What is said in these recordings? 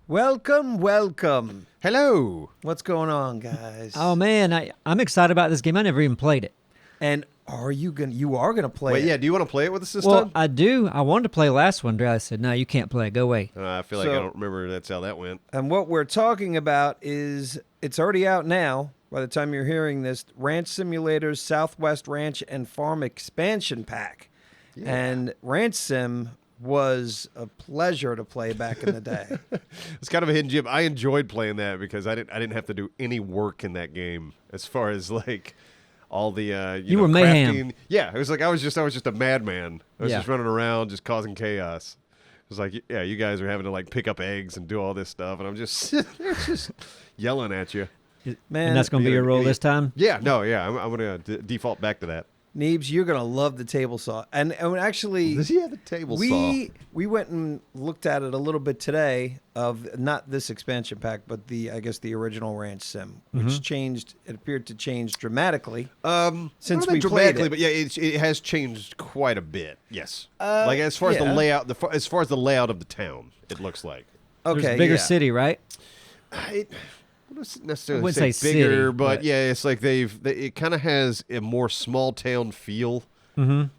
Welcome. Hello. What's going on, guys? Oh man, I'm excited about this game. I never even played it. And you are gonna play Wait, it? yeah, do you want to play it with us this Well, time? I do. I wanted to play last one. I said, no, you can't play it. Go away. I feel like I don't remember that's how that went. And what we're talking about is it's already out now. By the time you're hearing this, Ranch Simulator's Southwest Ranch and Farm Expansion Pack. Yeah. And Ranch Sim was a pleasure to play back in the day. It's kind of a hidden gem. I enjoyed playing that because I didn't have to do any work in that game as far as like all the you were mayhem. crafting. Yeah, it was like I was just a madman. I was Yeah. just running around, just causing chaos. It was like, yeah, you guys are having to like pick up eggs and do all this stuff, and I'm just sitting there just yelling at you. Man, And that's going to be your role this time? Yeah, no, yeah, I'm gonna default back to that. Neebs, you're gonna love the table saw. And actually, Does he have the table saw? We went and looked at it a little bit today of not this expansion pack, but the original Ranch Sim, which changed. It appeared to change dramatically since we played dramatically, it. but yeah, it has changed quite a bit. Yes, like as far as the yeah. layout, as far as the layout of the town, it looks like. Okay, There's a bigger yeah. city, right? I wouldn't necessarily I wouldn't say bigger, city, but but- yeah, it's like it kind of has a more small town feel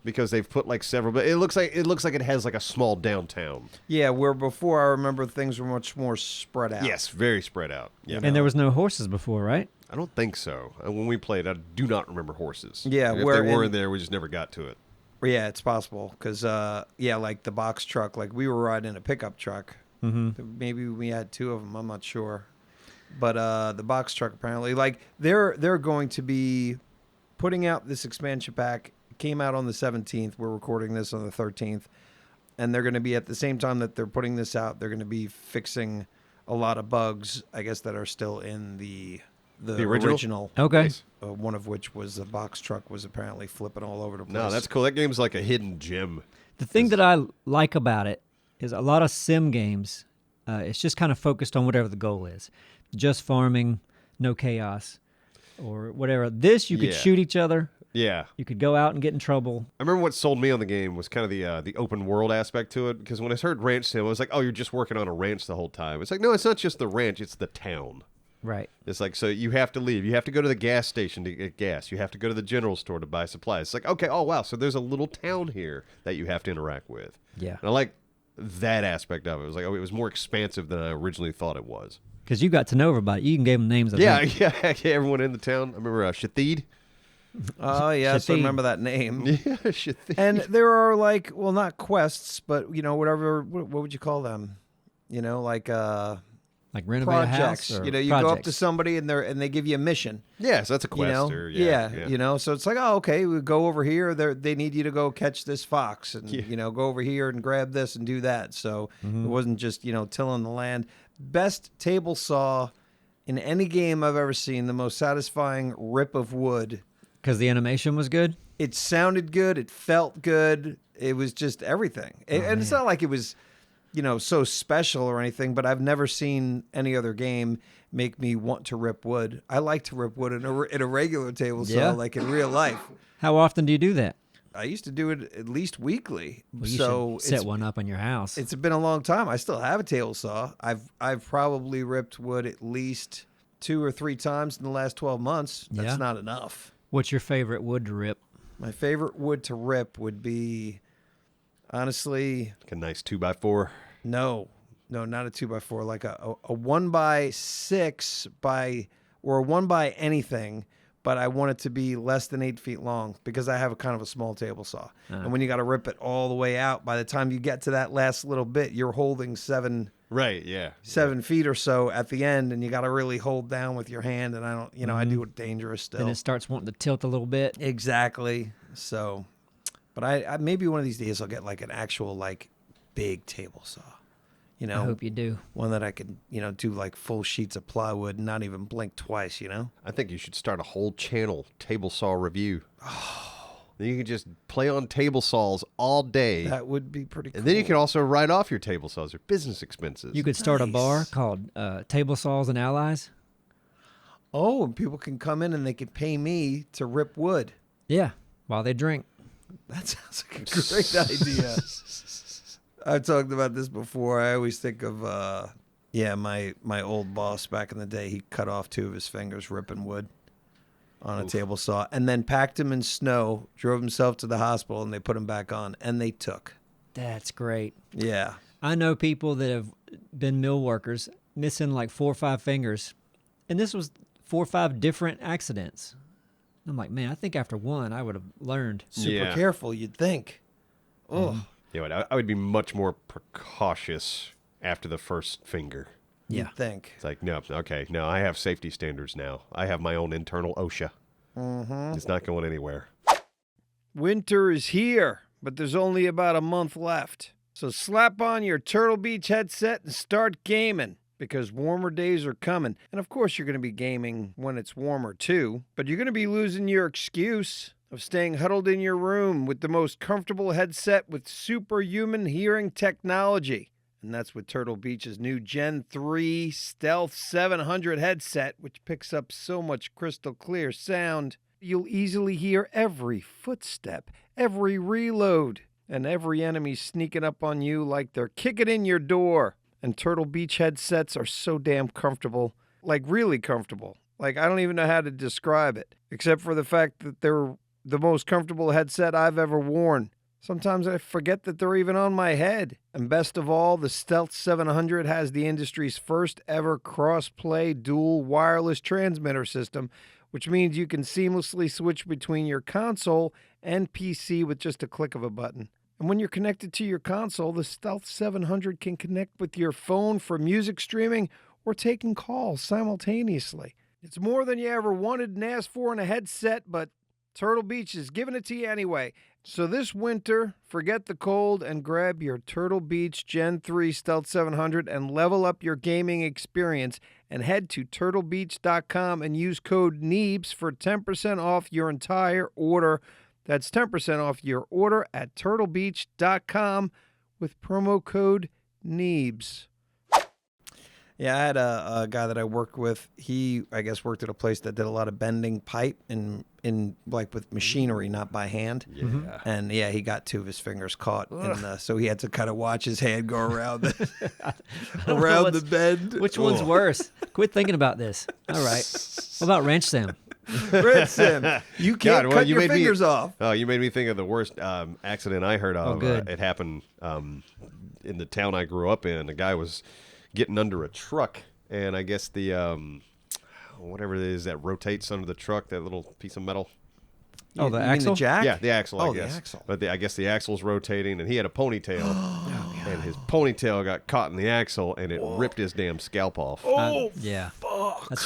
because they've put like several. But it looks like it has like a small downtown. Yeah, where before I remember things were much more spread out. Yes, very spread out. Yeah, And there was no horses before, right? I don't think so. When we played, I do not remember horses. Yeah, if where they were in- in there, we just never got to it. Yeah, it's possible because like the box truck, like we were riding a pickup truck. Maybe we had two of them. I'm not sure, but the box truck apparently, like they're going to be putting out this expansion pack. It came out on the 17th. We're recording this on the 13th, and they're going to be at the same time that they're putting this out. They're going to be fixing a lot of bugs, I guess, that are still in the original. Okay. Nice. One of which was the box truck was apparently flipping all over the place. No, that's cool. That game's like a hidden gem. The thing that I like about it is a lot of sim games, it's just kind of focused on whatever the goal is. Just farming, no chaos, or whatever. This, you could Yeah. shoot each other. Yeah. You could go out and get in trouble. I remember what sold me on the game was kind of the open world aspect to it. Because when I heard ranch sim, I was like, oh, you're just working on a ranch the whole time. It's like, no, it's not just the ranch, it's the town. Right. It's like, so you have to leave. You have to go to the gas station to get gas. You have to go to the general store to buy supplies. It's like, okay, oh, wow, so there's a little town here that you have to interact with. Yeah. And I like that aspect of it. It was like, oh, it was more expansive than I originally thought it was. Because you got to know everybody. You can give them names. Yeah, everyone in the town. I remember Shathid. Oh, yes, I Shathid. remember that name. Yeah, Shathid. And there are like, well, not quests, but whatever. What would you call them? Like Like renovate a projects. house. Or You go up to projects. somebody and they give you a mission. Yes, that's a quest. Yeah. So it's like, oh, okay, we go over here. They need you to go catch this fox, and go over here and grab this and do that. So it wasn't just tilling the land. Best table saw in any game I've ever seen. The most satisfying rip of wood. Because the animation was good? It sounded good. It felt good. It was just everything. And it's not like it was, so special or anything, but I've never seen any other game make me want to rip wood. I like to rip wood in a regular table saw, Yeah. like in real life. How often do you do that? I used to do it at least weekly. Well, you so should set one up in your house. it's been a long time. I still have a table saw. I've probably ripped wood at least 2 or 3 times in the last 12 months. That's Yeah. not enough. What's your favorite wood to rip? My favorite wood to rip would be, honestly, Like a nice 2x4. no, not a 2x4, like a 1x6 or a 1 by anything, but I want it to be less than 8 feet long because I have a kind of a small table saw. And when you got to rip it all the way out, by the time you get to that last little bit, you're holding 7 Right, yeah. feet or so at the end, and you got to really hold down with your hand. And I don't, I do it dangerous still. Then it starts wanting to tilt a little bit. Exactly. So, but I maybe one of these days I'll get like an actual like big table saw. I hope you do. One that I could, do like full sheets of plywood and not even blink twice, I think you should start a whole channel, Table Saw Review. Then you can just play on table saws all day. That would be pretty cool. And then you can also write off your table saws or business expenses. You could start a bar Nice. called Table Saws and Allies. Oh, and people can come in and they could pay me to rip wood. Yeah, while they drink. That sounds like a great idea. I've talked about this before. I always think of Yeah, my old boss back in the day, he cut off 2 of his fingers ripping wood on a table saw, and then packed him in snow, drove himself to the hospital, and they put him back on, and they took. That's great. Yeah. I know people that have been mill workers missing like 4 or 5 fingers, and this was 4 or 5 different accidents. I'm like, man, I think after one, I would have learned. Super careful, you'd think. Oh. Yeah, I would be much more precautious after the first finger. You'd think. It's like, no, okay, no, I have safety standards now. I have my own internal OSHA. Mm-hmm. It's not going anywhere. Winter is here, but there's only about a month left. So slap on your Turtle Beach headset and start gaming, because warmer days are coming. And of course you're going to be gaming when it's warmer too, but you're going to be losing your excuse of staying huddled in your room with the most comfortable headset with superhuman hearing technology. And that's with Turtle Beach's new Gen 3 Stealth 700 headset, which picks up so much crystal clear sound. You'll easily hear every footstep, every reload, and every enemy sneaking up on you like they're kicking in your door. And Turtle Beach headsets are so damn comfortable, like really comfortable. Like, I don't even know how to describe it, except for the fact that they're the most comfortable headset I've ever worn. Sometimes I forget that they're even on my head. And best of all, the Stealth 700 has the industry's first ever cross-play dual wireless transmitter system, which means you can seamlessly switch between your console and PC with just a click of a button. And when you're connected to your console, the Stealth 700 can connect with your phone for music streaming or taking calls simultaneously. It's more than you ever wanted and asked for in a headset, but Turtle Beach is giving it to you anyway. So this winter, forget the cold and grab your Turtle Beach Gen 3 Stealth 700 and level up your gaming experience, and head to turtlebeach.com and use code Neebs for 10% off your entire order. That's 10% off your order at turtlebeach.com with promo code Neebs. Yeah, I had a guy that I worked with. He, I guess, worked at a place that did a lot of bending pipe in like with machinery, not by hand. Yeah. And yeah, he got 2 of his fingers caught, so he had to kind of watch his hand go around the bend. Which one's worse? Quit thinking about this. All right. What about wrench sim? Red Sim, you can't cut your fingers off. Oh, you made me think of the worst accident I heard of. Oh, good. It happened in the town I grew up in. The guy was getting under a truck, and I guess the whatever it is that rotates under the truck, that little piece of metal. Oh, the axle? The jack? Yeah, the axle, I Oh, guess. the axle. But I guess the axle's rotating, and he had a ponytail, and his ponytail got caught in the axle, and it ripped his damn scalp off. Yeah. Fuck. That's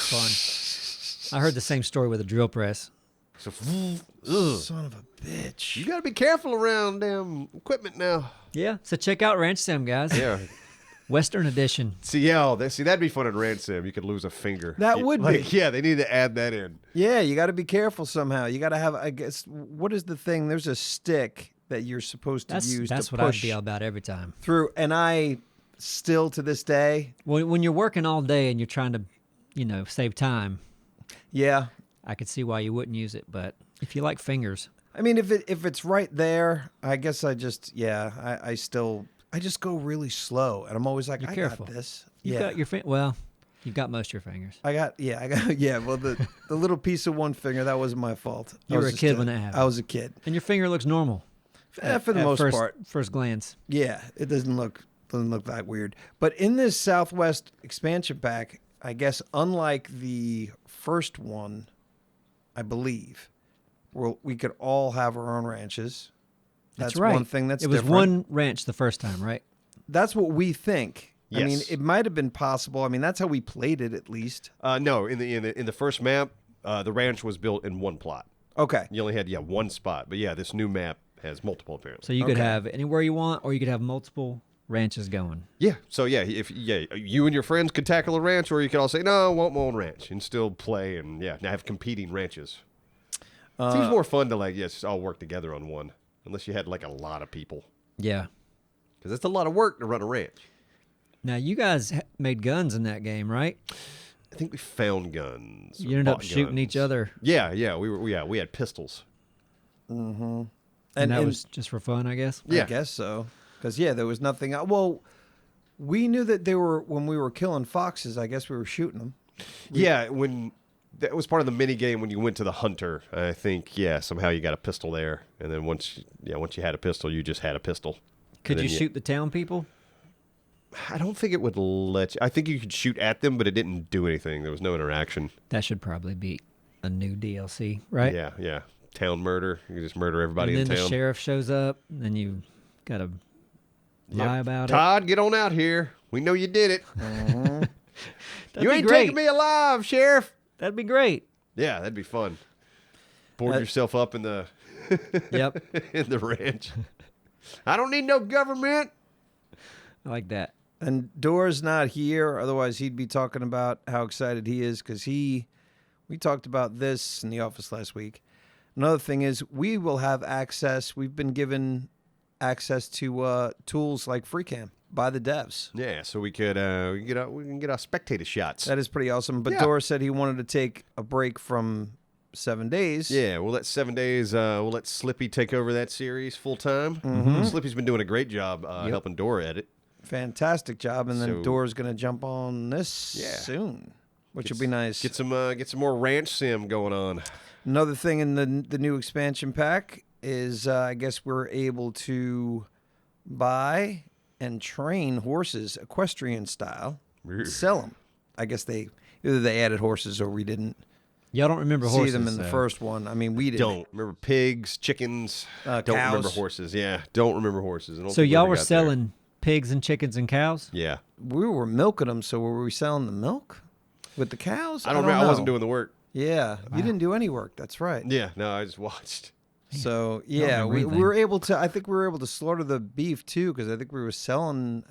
fun. I heard the same story with a drill press. So, Son of a bitch. you got to be careful around damn equipment now. Yeah. So check out Ranch Sim, guys. Yeah. Western edition. See, that'd be fun in Ransom. You could lose a finger. That would be. Yeah, they need to add that in. Yeah, you got to be careful somehow. You got to have, I guess, what is the thing? There's a stick that you're supposed to use That's to what I push feel about every time. through. And I still, to this day, When you're working all day and you're trying to, save time, yeah. I could see why you wouldn't use it. But if you like fingers, I mean, if it's right there, I guess I just, I just go really slow, and I'm always like, You're I careful. got this. you've got your well, you've got most of your fingers. I got. Well, the little piece of one finger, that wasn't my fault. You were a kid when that happened. I was a kid. And your finger looks normal. For the most part. First glance. Yeah, it doesn't look that weird. But in this Southwest expansion pack, I guess unlike the first one, I believe, we could all have our own ranches. That's right. One thing that's it was different. one ranch the first time, right? That's what we think. Yes. I mean, it might have been possible. I mean, that's how we played it, at least. No, in the first map, the ranch was built in one plot. Okay. You only had one spot, but this new map has multiple apparently. So you could have anywhere you want, or you could have multiple ranches going. Yeah. So if you and your friends could tackle a ranch, or you could all say, no, I want my own ranch, and still play and have competing ranches. Seems more fun to just all work together on one, unless you had a lot of people. Yeah. Because it's a lot of work to run a ranch. Now you guys made guns in that game, right? I think we found guns. You ended up shooting each other. Yeah. We had pistols. Mm-hmm. And that was just for fun, I guess. Yeah. I guess so. Because, there was nothing. Well, We knew that they were, when we were killing foxes, I guess we were shooting them. Yeah, when that was part of the mini game when you went to the hunter. I think somehow you got a pistol there, and then once you had a pistol, you just had a pistol. Could you shoot the town people? I don't think it would let you. I think you could shoot at them, but it didn't do anything. There was no interaction. That should probably be a new DLC, right? Yeah. Town murder. You can just murder everybody and in then town. the sheriff shows up, and then you got to lie about Todd, get on out here. We know you did it. You ain't great. taking me alive, Sheriff. That'd be great. Yeah, that'd be fun. Board yourself up in the Yep. in the ranch. I don't need no government. I like that. And Dora's not here, otherwise he'd be talking about how excited he is because we talked about this in the office last week. Another thing is we will have access. We've been given access to tools like FreeCam by the devs. Yeah, so we can get our spectator shots. That is pretty awesome. But Dora said he wanted to take a break from 7 days. Yeah, we'll let 7 days. We'll let Slippy take over that series full time. Mm-hmm. Slippy's been doing a great job helping Dora edit. Fantastic job. And then Dora's going to jump on this soon, which would be nice. Get some more ranch sim going on. Another thing in the new expansion pack is I guess we're able to buy and train horses equestrian style, sell them. I guess either they added horses or we didn't. Y'all don't remember horses. See them in the first one. I mean, we didn't. Don't remember pigs, chickens. Don't cows. remember horses. Yeah, don't remember horses. So y'all were selling pigs and chickens and cows? Yeah. We were milking them, so were we selling the milk with the cows? I don't remember. I wasn't doing the work. Yeah, you didn't do any work. That's right. Yeah, no, I just watched. So yeah, we were able to. I think we were able to slaughter the beef too, because I think we were selling.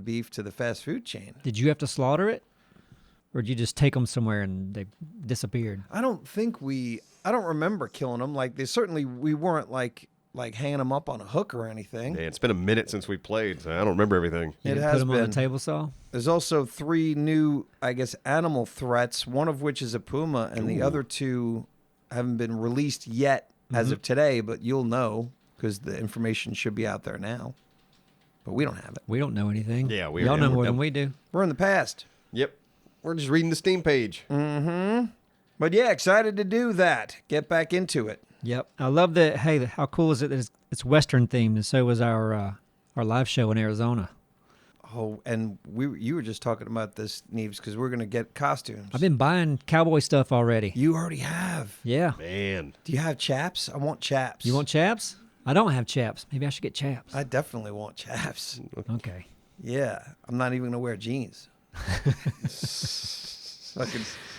Beef to the fast food chain. Did you have to slaughter it, or did you just take them somewhere and they disappeared? I don't remember killing them. Like we weren't like hanging them up on a hook or anything. Yeah, it's been a minute since we played, so I don't remember everything. You put them on the table saw? There's also 3 new, I guess, animal threats. One of which is a puma, and the other 2 haven't been released yet as of today. But you'll know because the information should be out there now. But we don't have it. We don't know anything. Yeah, y'all know more than we do. We're in the past. Yep, we're just reading the Steam page. Mm-hmm. But yeah, excited to do that. Get back into it. Yep, I love that. Hey, how cool is it that it's Western themed, and so was our live show in Arizona. Oh, and you were just talking about this, Neebs, because we're gonna get costumes. I've been buying cowboy stuff already. You already have. Yeah. Man, do you have chaps? I want chaps. You want chaps? I don't have chaps. Maybe I should get chaps. I definitely want chaps. Okay. Yeah, I'm not even gonna wear jeans.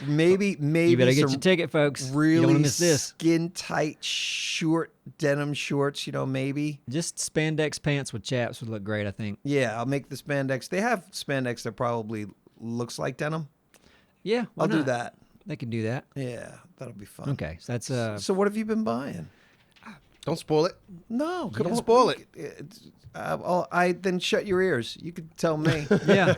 Maybe you better get your ticket, folks. Really you don't want to miss this. Skin tight, short denim shorts. Maybe just spandex pants with chaps would look great. I think. Yeah, I'll make the spandex. They have spandex that probably looks like denim. Yeah, I'll do that. They can do that. Yeah, that'll be fun. Okay, so that's So what have you been buying? don't spoil it. No, Don't spoil it. Then shut your ears. You could tell me. Yeah,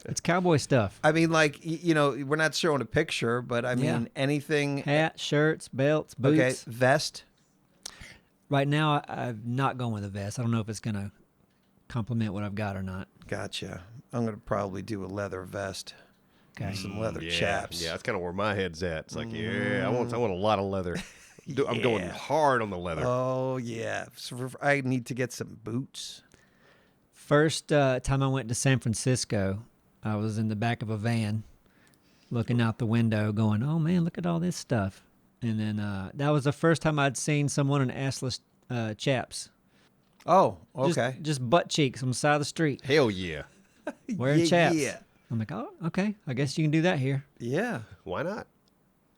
it's cowboy stuff. I mean, like we're not showing a picture, but I mean anything. Hat, shirts, belts, boots. Okay, vest. Right now, I've not gone with a vest. I don't know if it's gonna complement what I've got or not. Gotcha. I'm gonna probably do a leather vest. Okay. Some leather chaps. Yeah, that's kind of where my head's at. It's like, I want a lot of leather. I'm going hard on the leather. Oh yeah. So I need to get some boots. First time I went to San Francisco, I was in the back of a van, looking out the window, going, "Oh man, look at all this stuff." And then that was the first time I'd seen someone in assless chaps. Oh, okay. Just butt cheeks on the side of the street. Hell yeah. Wearing chaps. Yeah. I'm like, oh, okay. I guess you can do that here. Yeah. Why not?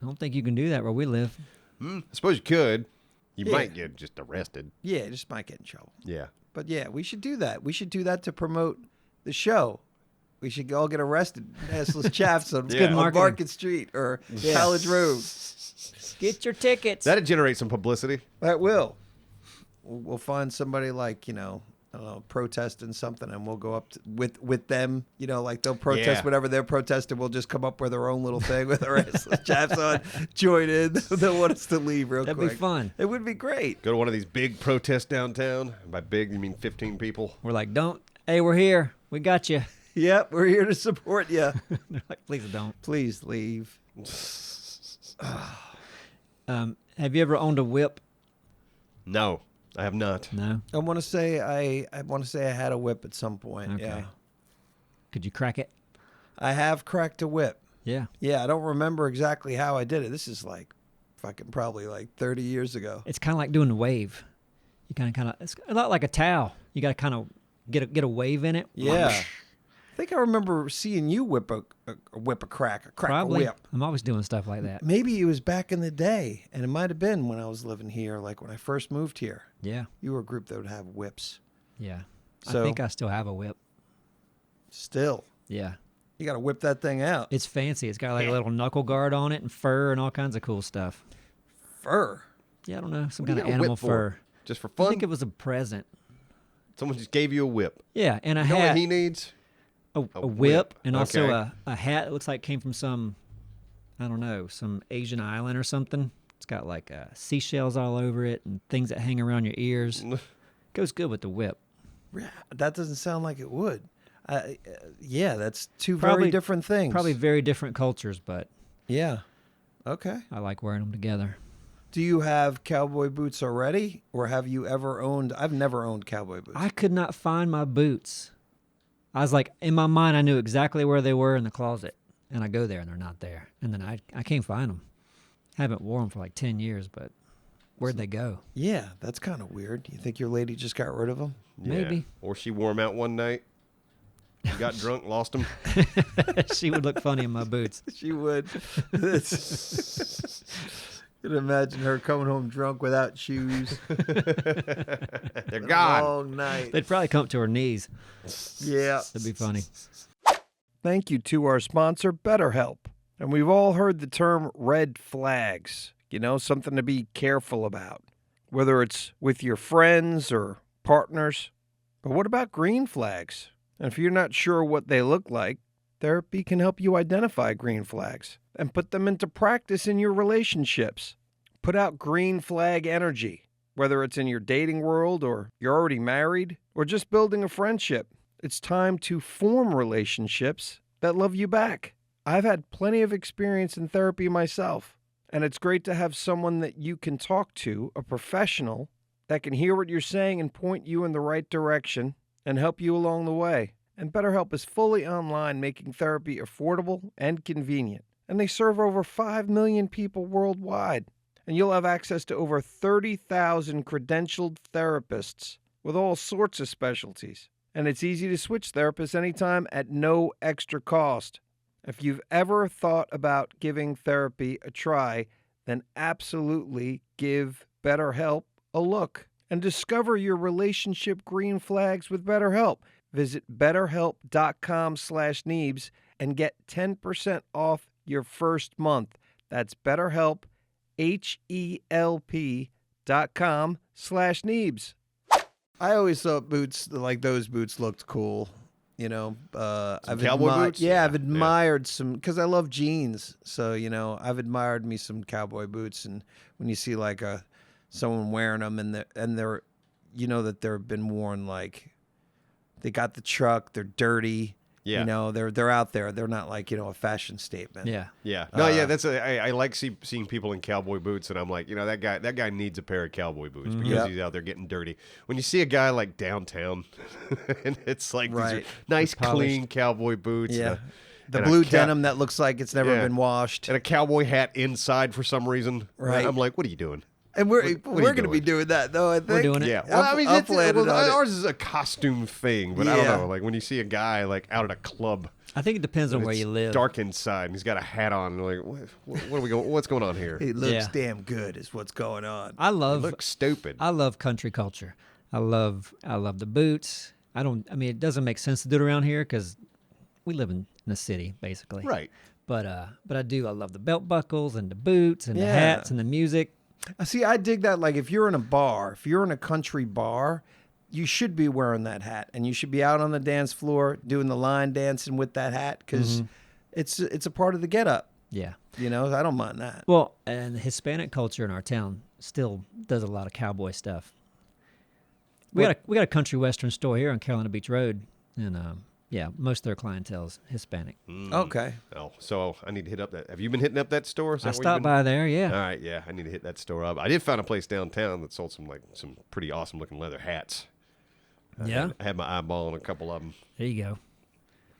I don't think you can do that where we live. I suppose you could. You might get just arrested. Yeah, just might get in trouble. Yeah. But yeah, we should do that. We should do that to promote the show. We should all get arrested in assless chaps on, good on marketing. Market Street or College Road. Get your tickets. That'd generate some publicity. That will. We'll find somebody like, I don't know, protesting something, and we'll go up with them. Like they'll protest whatever they're protesting. We'll just come up with our own little thing with our assless chaps on. Join in. They'll want us to leave real quick. That'd be fun. It would be great. Go to one of these big protests downtown. By big, you mean 15 people. We're like, hey, we're here. We got you. Yep, we're here to support you. They're like, please don't. Please leave. Have you ever owned a whip? No, I have not. No. I want to say I had a whip at some point. Okay. Yeah. Could you crack it? I have cracked a whip. Yeah. Yeah, I don't remember exactly how I did it. This is like fucking probably like 30 years ago. It's kind of like doing the wave. You kind of, it's a lot like a towel. You got to kind of get a wave in it. Yeah. I think I remember seeing you crack Probably. a whip. I'm always doing stuff like that. Maybe it was back in the day, and it might have been when I was living here, like when I first moved here. Yeah. You were a group that would have whips. Yeah. So- I think I still have a whip. Still, Yeah. you got to whip that thing out. It's fancy. It's got like a little knuckle guard on it and fur and all kinds of cool stuff. Fur. Yeah, I don't know. Some What do kind you of got a animal whip for? fur. Just for I fun? think it was a present. Someone just gave you a whip. Yeah, and a You know what hat. he needs? A whip. whip and also Okay. a hat that looks like it came from some, I don't know, some Asian island or something. It's got like seashells all over it and things that hang around your ears. Goes good with the whip. That doesn't sound like it would. Yeah, that's two Probably- very different things. Probably very different cultures, but Yeah. Okay. I like wearing them together. Do you have cowboy boots already, or have you ever owned? I've never owned cowboy boots. I could not find my boots. I was like, in my mind, I knew exactly where they were in the closet. And I go there and they're not there. And then I can't find them. Haven't worn them for like 10 years, but where'd they go? Yeah, that's kind of weird. You think your lady just got rid of them? Yeah. Maybe. Or she wore him out one night. You got drunk, lost him. She would look funny in my boots. She would. You can imagine her coming home drunk without shoes. They're gone. Long night. They'd probably come up to her knees. Yeah. That'd be funny. Thank you to our sponsor, BetterHelp. And we've all heard the term red flags, something to be careful about, whether it's with your friends or partners. But what about green flags? And if you're not sure what they look like, therapy can help you identify green flags and put them into practice in your relationships. Put out green flag energy, whether it's in your dating world or you're already married or just building a friendship. It's time to form relationships that love you back. I've had plenty of experience in therapy myself, and it's great to have someone that you can talk to, a professional, that can hear what you're saying and point you in the right direction and help you along the way. And BetterHelp is fully online, making therapy affordable and convenient. And they serve over 5 million people worldwide. And you'll have access to over 30,000 credentialed therapists with all sorts of specialties. And it's easy to switch therapists anytime at no extra cost. If you've ever thought about giving therapy a try, then absolutely give BetterHelp a look and discover your relationship green flags with BetterHelp. Visit BetterHelp.com/Neebs and get 10% off your first month. That's BetterHelp, HELP.com/Neebs. I always thought boots, like those boots, looked cool. I've cowboy boots? Yeah, I've Yeah. admired some, because I love jeans. So, I've admired me some cowboy boots. And when you see like someone wearing them and they're that they've been worn, like they got the truck, they're dirty. Yeah. They're out there. They're not like, a fashion statement. Yeah. Yeah. No, yeah, I like seeing people in cowboy boots, and I'm like, that guy needs a pair of cowboy boots because Yep. he's out there getting dirty. When you see a guy like downtown, and it's like these Right. are nice, Polished. clean cowboy boots. Yeah. The and a blue denim that looks like it's never Yeah. been washed. and a cowboy hat inside for some reason. Right. I'm like, what are you doing? And we're What are you going to be doing? doing that, though, I think. We're doing it. Yeah. Well, I mean, I'll plan it on it. ours is a costume thing, but I Yeah. don't know. Like when you see a guy like out at a club, I think it depends on and where it's you live. dark inside, and he's got a hat on. And like, what are we going? What's going on here? It looks Yeah. damn good is what's going on. I It love looks stupid. I love country culture. I love the boots. I mean, it doesn't make sense to do it around here because we live in a city, basically. Right. But I love the belt buckles and the boots and the Yeah. hats and the music. See, I dig that. Like, if you're in a bar, if you're in a country bar, you should be wearing that hat, and you should be out on the dance floor doing the line dancing with that hat because it's a part of the get-up. Yeah. I don't mind that. Well, and the Hispanic culture in our town still does a lot of cowboy stuff. We got a country western store here on Carolina Beach Road, and Yeah, most of their clientele's Hispanic. Okay. Oh, so I need to hit up that. Have you been hitting up that store? Is that I where you've stopped been? by there, yeah. All right, yeah, I need to hit that store up. I did find a place downtown that sold some pretty awesome looking leather hats. Yeah? I had my eyeball on a couple of them, There you go.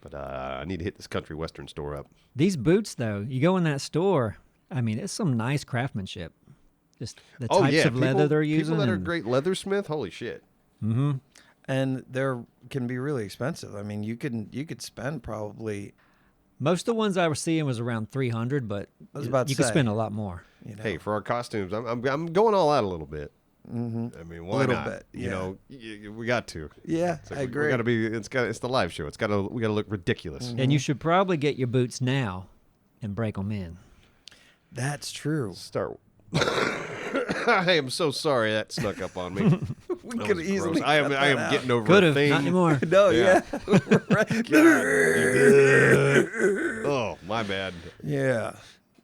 but I need to hit this country western store up. These boots, though, you go in that store, I mean, it's some nice craftsmanship. Just the types of leather they're using. People that are great leathersmith, holy shit. Mm-hmm. And they're can be really expensive. I mean, you could spend probably. Most of the ones I was seeing was around 300, but I was about to you could say. spend a lot more. You know, Hey, for our costumes, I'm going all out a little bit. mm-hmm. I mean, a why little not? bit. You Yeah. know, we got to. Yeah, It's like I agree. We got to be. It's the live show. We got to look ridiculous. Mm-hmm. And you should probably get your boots now and break them in. That's true. Start. I am so sorry that snuck up on me. We That could was easily. gross. I am cut that out. getting over Could a have, thing. not anymore. No, Yeah. yeah. Right. Oh, my bad. Yeah.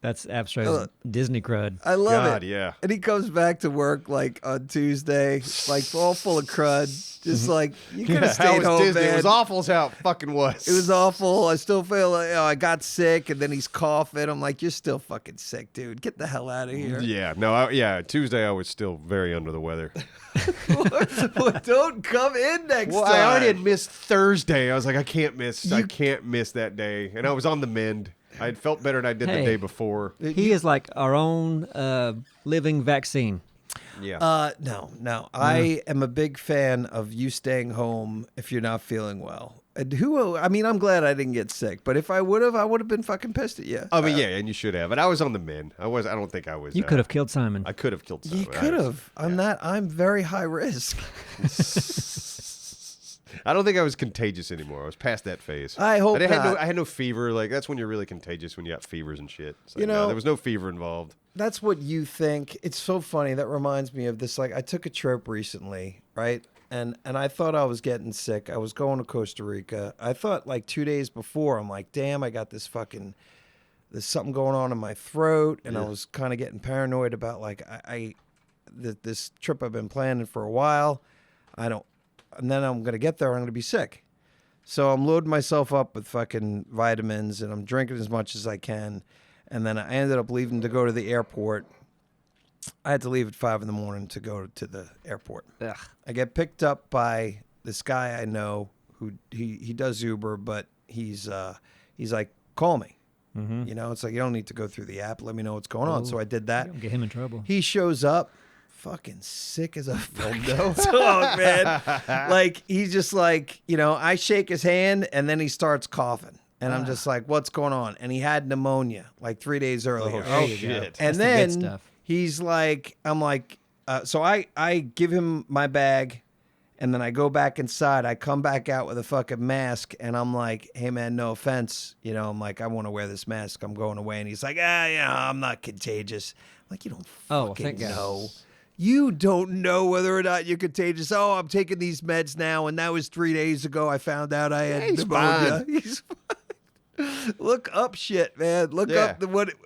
That's abstract Disney crud. I love God, it. yeah. And he comes back to work like on Tuesday, like all full of crud. Just like you could have How stayed was home, Disney? man. It was awful as how it fucking was. It was awful. I still feel like I got sick, and then he's coughing. I'm like, you're still fucking sick, dude. Get the hell out of here. Yeah, no, Tuesday I was still very under the weather. Well, don't come in next Well, time. I already had missed Thursday. I was like, I can't miss that day, and I was on the mend. I had felt better than I did the Hey. day before. He is like our own living vaccine. Yeah, No. I am a big fan of you staying home if you're not feeling well. And I'm glad I didn't get sick. But if I would have been fucking pissed at you. I mean, yeah, and you should have. But I was on the mend. I don't think I was. You could have killed Simon. I could have killed someone. You could have. I'm very high risk. I don't think I was contagious anymore. I was past that phase. I hope I not. had no fever. Like that's when you're really contagious, when you got fevers and shit. So, You know- there was no fever involved. That's what you think. It's so funny. That reminds me of this. Like, I took a trip recently, right? And I thought I was getting sick. I was going to Costa Rica. I thought like 2 days before, I'm like, damn, I got there's something going on in my throat. And I was kind of getting paranoid about like, this trip I've been planning for a while. And then I'm going to get there. I'm going to be sick. So I'm loading myself up with fucking vitamins and I'm drinking as much as I can. And then I ended up leaving to go to the airport. I had to leave at 5 a.m. to go to the airport. Ugh. I get picked up by this guy I know who he does Uber, but he's like, call me. Mm-hmm. You know, it's like, you don't need to go through the app. Let me know what's going on. So I did that. Don't get him in trouble. He shows up, fucking sick as a fucking dog, man. Like, he's just like, you know, I shake his hand and then he starts coughing. And I'm just like, what's going on? And he had pneumonia like 3 days earlier. There you go. shit. And That's the good then stuff. he's like, I'm like, so I give him my bag and then I go back inside. I come back out with a fucking mask and I'm like, hey man, no offense. You know, I'm like, I want to wear this mask. I'm going away. And he's like, I'm not contagious. I'm like, you don't fucking thank God. know. You don't know whether or not you're contagious. Oh, I'm taking these meds now. And that was 3 days ago. I found out I had he's pneumonia. fine. He's fine. Look up shit, man. Look Yeah. up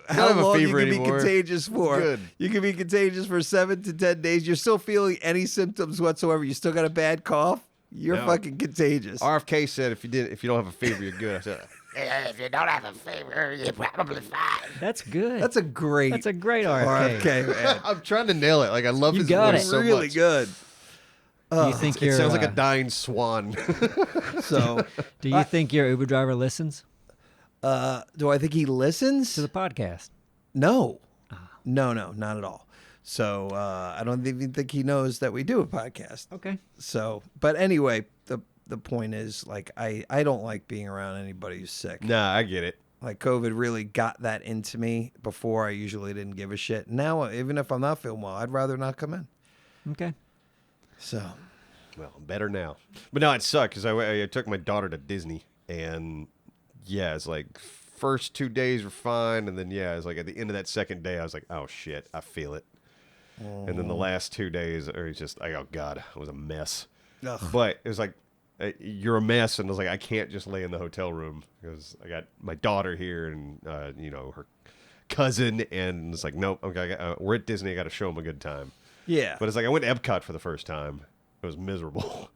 how have a long you fever can anymore. be contagious for. Good. You can be contagious for 7 to 10 days. You're still feeling any symptoms whatsoever. You still got a bad cough. You're No. fucking contagious. RFK said if you don't have a fever, you're good. I said, If you don't have a fever, you're probably fine. That's good. That's a great RFK. RFK, man. I'm trying to nail it. Like I love You his got voice it. so really much. good. Do you think It your sounds like a dying swan. So, Do you think your Uber driver listens do I think he listens? to the podcast? No. No, not at all. So, I don't even think he knows that we do a podcast. Okay. So, but anyway, the point is, like, I don't like being around anybody who's sick. Nah, I get it. Like, COVID really got that into me. Before, I usually didn't give a shit. Now, even if I'm not feeling well, I'd rather not come in. Okay. So, Well, better now. But no, it sucked because I took my daughter to Disney, and yeah, it's like first 2 days were fine, and then yeah, it's like at the end of that second day, I was like, oh shit, I feel it. And then the last 2 days are just like, oh god, it was a mess. ugh. But it was like, you're a mess, and I was like, I can't just lay in the hotel room because I got my daughter here and her cousin, and it's like, nope, okay, we're at Disney, I got to show them a good time. Yeah. But it's like I went to Epcot for the first time. It was miserable.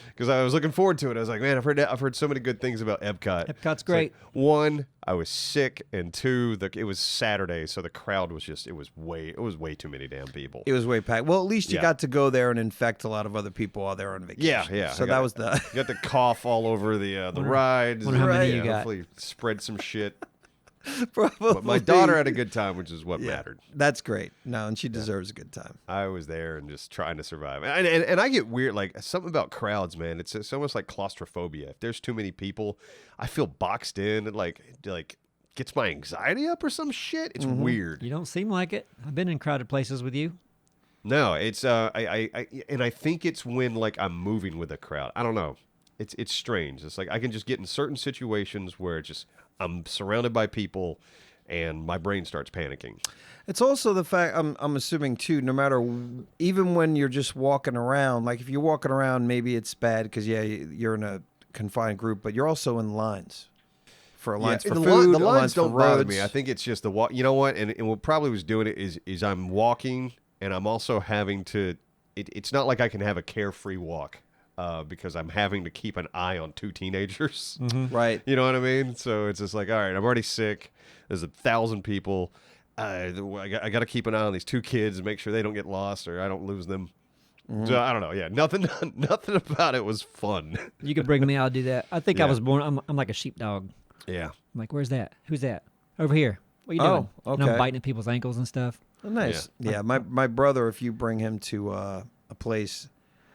because I was looking forward to it. I was like, man, I've heard so many good things about Epcot. Epcot's It's great. like, one, I was sick, and two, it was Saturday, so the crowd was just it was way too many damn people. It was way packed. Well, at least you Yeah. got to go there and infect a lot of people while they're on vacation. Yeah. So I got- that was the. got the cough all over the rides. wonder how many Right. you got. Hopefully spread some shit. Probably. But my daughter had a good time, which is what Yeah, mattered. that's great. No, and she deserves a good time. I was there and just trying to survive. And I get weird, like something about crowds, man. It's almost like claustrophobia. If there's too many people, I feel boxed in and like gets my anxiety up or some shit. It's weird. You don't seem like it. I've been in crowded places with you. No, it's I think it's when like I'm moving with a crowd. I don't know. It's strange. It's like I can just get in certain situations where it's just I'm surrounded by people and my brain starts panicking. It's also the fact I'm assuming too. No matter, even when you're just walking around, like if you're walking around, maybe it's bad because you're in a confined group, but you're also in lines for lines for the food. the lines for don't bother roads. me. I think it's just the walk. You know what? And what probably was doing it is I'm walking and I'm also having to. It's not like I can have a carefree walk. Because I'm having to keep an eye on two teenagers. Right. You know what I mean? So it's just like, all right, I'm already sick. There's 1,000 people. I got to keep an eye on these two kids and make sure they don't get lost or I don't lose them. So I don't know. Yeah, nothing about it was fun. You could bring me. I'll do that. I think I Yeah. was born. I'm like a sheepdog. Yeah. I'm like, where's that? Who's that? Over here. What are you doing? Oh, And I'm okay. biting at people's ankles and stuff. Oh, nice. Yeah. My brother, if you bring him to a place,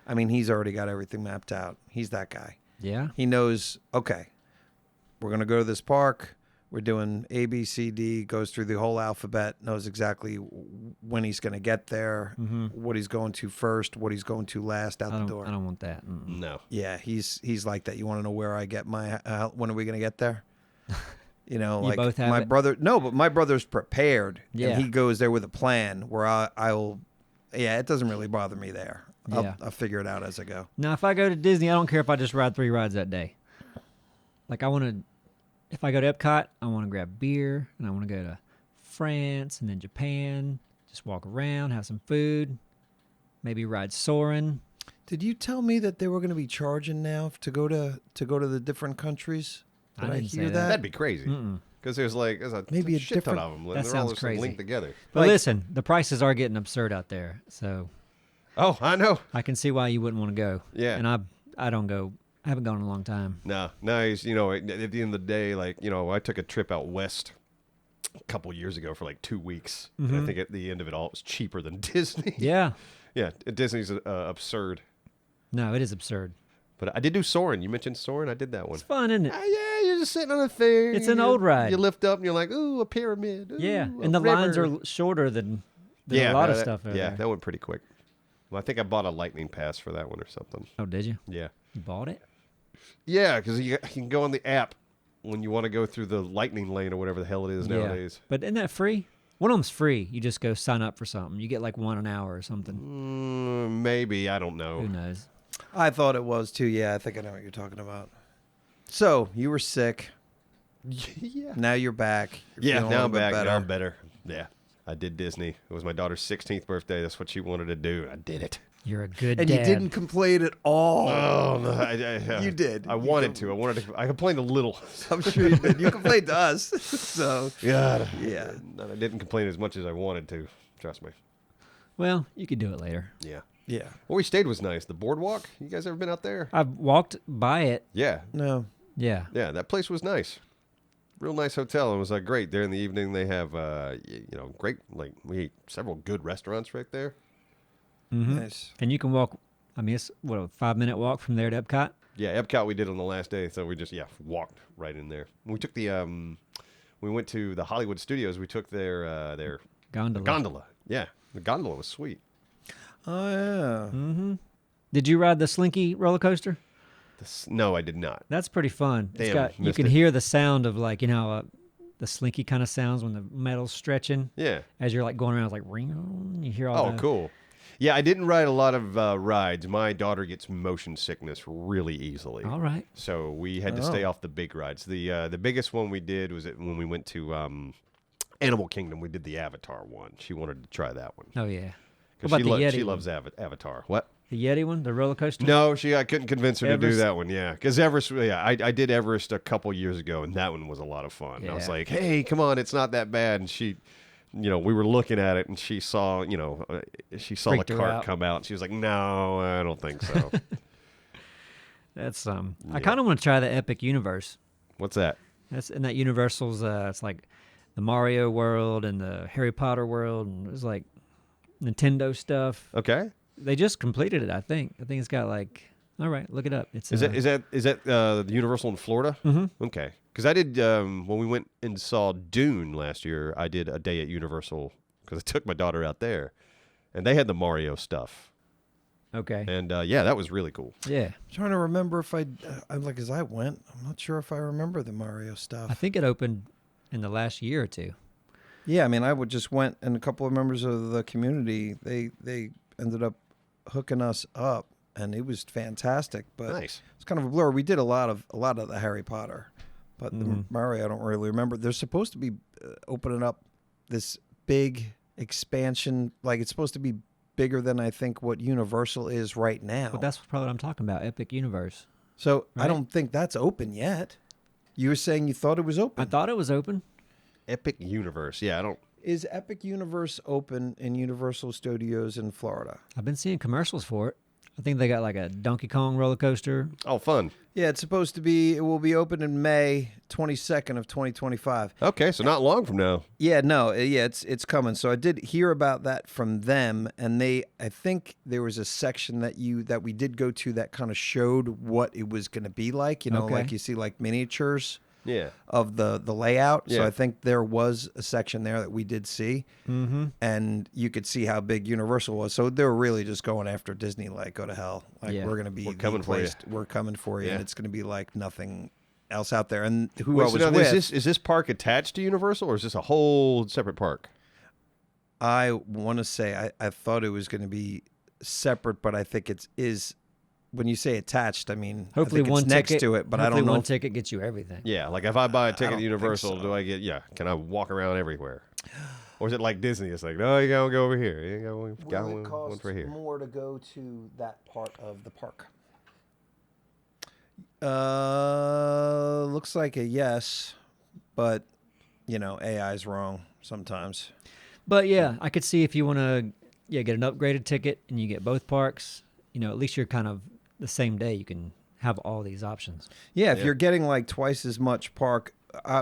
I mean, he's already got everything mapped out. He's that guy. Yeah. He knows, okay, we're going to go to this park. We're doing A, B, C, D, goes through the whole alphabet, knows exactly when he's going to get there, what he's going to first, what he's going to last out the door. I don't want that. Mm-mm. No. Yeah, he's like that. You want to know where I get my, when are we going to get there? You know, You like both have my it? brother, no, but my brother's prepared. Yeah. And he goes there with a plan where I'll, yeah, it doesn't really bother me there. Yeah. I'll figure it out as I go. Now, if I go to Disney, I don't care if I just ride 3 rides that day. Like, if I go to Epcot, I want to grab beer, and I want to go to France and then Japan, just walk around, have some food, maybe ride Soarin'. Did you tell me that they were going to be charging now to go to the different countries? Did I didn't say hear that. that? That'd be crazy. Because there's a Maybe a shit ton different- of them. That They're all sounds just crazy. linked together. But Like- listen, the prices are getting absurd out there, so Oh, I know. I can see why you wouldn't want to go. Yeah. And I don't go. I haven't gone in a long time. No, at the end of the day, like, I took a trip out west a couple years ago for like 2 weeks. And I think at the end of it all, it was cheaper than Disney. Yeah. Yeah, Disney's absurd. No, it is absurd. But I did do Soarin'. You mentioned Soarin'. I did that one. It's fun, isn't it? Yeah, you're just sitting on a thing. It's an you- old ride. You lift up and you're like, ooh, a pyramid. Ooh, Yeah, a and the lines river. are shorter than a lot of stuff over Yeah, there. that went pretty quick. Well, I think I bought a lightning pass for that one or something. Oh, did you? Yeah. You bought it? Yeah, because you can go on the app when you want to go through the lightning lane or whatever the hell it is nowadays. But isn't that free? One of them's free. You just go sign up for something. You get like 1 an hour or something. Maybe. I don't Who know. knows? I thought it was too. Yeah, I think I know what you're talking about. So you were sick. Yeah. Now you're back. You're Yeah, feeling a now little I'm bit back. better. Now I'm better. Yeah. I did Disney. It was my daughter's 16th birthday. That's what she wanted to do. I did it. You're a good And dad. you didn't complain at all. Oh, no. I You did. I wanted to. I complained a little. I'm sure you did. You complained to us. So Yeah. yeah. I didn't complain as much as I wanted to. Trust me. Well, you could do it later. Yeah. Yeah. Where we stayed was nice. The boardwalk. You guys ever been out there? I've walked by it. Yeah. No. Yeah. Yeah, that place was nice. Real nice hotel. It was great. There in the evening, they have great, like, we ate several good restaurants right there. Nice. And you can walk. I mean, it's what, a 5-minute walk from there to Epcot. Yeah, Epcot we did on the last day, so we just walked right in there. We took we went to the Hollywood Studios. We took their Gondola. Yeah, the gondola was sweet. Oh yeah. Did you ride the Slinky roller coaster? No, I did not. That's pretty fun. Damn, You missed can it. hear the sound of the Slinky kind of sounds when the metal's stretching. Yeah. As you're like going around, it's like ring. You hear all Oh, the, cool. Yeah, I didn't ride a lot of rides. My daughter gets motion sickness really easily. All right. So we had to stay off the big rides. The biggest one we did was when we went to Animal Kingdom. We did the Avatar one. She wanted to try that one. Oh yeah. What Because about the Yeti she one? loves Avatar. What? The Yeti one, the roller coaster? No, I couldn't convince her to do Everest? that one. Yeah, because Everest. Yeah, I did Everest a couple years ago, and that one was a lot of fun. I was Yeah. like, hey, come on, it's not that bad. And she, we were looking at it, and she saw, she saw Freaked the her cart out. come out. And she was like, no, I don't think so. That's I kind of want to try the Epic Universe. What's that? That's in that Universal's. It's like the Mario world and the Harry Potter world, and it's like Nintendo stuff. Okay. They just completed it, I think. I think it's got like. All right, look it up. It's Is that the Universal in Florida? Mm-hmm. Okay. Because I did when we went and saw Dune last year. I did a day at Universal because I took my daughter out there, and they had the Mario stuff. Okay. And that was really cool. Yeah, I'm trying to remember if as I went, I'm not sure if I remember the Mario stuff. I think it opened in the last year or two. Yeah, I mean, I would just went, and a couple of members of the community, they ended up hooking us up, and it was fantastic. But Nice. it's kind of a blur. We did a lot of the Harry Potter, but the Mario, I don't really remember. They're supposed to be opening up this big expansion, like it's supposed to be bigger than I think what Universal is right now. But that's probably what I'm talking about, Epic Universe. So I right? don't think that's open yet. You were saying you thought it was open. I thought it was open. Epic Universe. Yeah, I don't. Is Epic Universe open in Universal Studios in Florida? I've been seeing commercials for it. I think they got like a Donkey Kong roller coaster. Oh, fun. Yeah, it's supposed to be. It will be open in May 22nd of 2025. Okay, so not long from now. Yeah, no, it's coming. So I did hear about that from them, and I think there was a section that we did go to that kind of showed what it was going to be like. Okay. Like you see like miniatures. Yeah. Of the layout. So Yeah. I think there was a section there that we did see. Mm-hmm. And you could see how big Universal was. So they were really just going after Disney, like, go to hell. Like, Yeah. we're going to be We're coming for you. We're coming for you. Yeah. And it's going to be like nothing else out there. And who Wait, I so was now, with, is this park attached to Universal, or is this a whole separate park? I want to say I thought it was going to be separate, but I think it is. When you say attached, I mean, Hopefully I think one it's next ticket, to it, but I hopefully don't know. one ticket gets you everything. Yeah, like if I buy a ticket don't to think Universal, so. do I get? Yeah, can I walk around everywhere? Or is it like Disney? It's like, no, you gotta go over here. You got Will one, it cost right here. more to go to that part of the park? Looks like a yes, but AI's wrong sometimes. But yeah, I could see if you want to get an upgraded ticket and you get both parks, at least you're kind of the same day you can have all these options. Yeah, if Yeah. you're getting like twice as much park.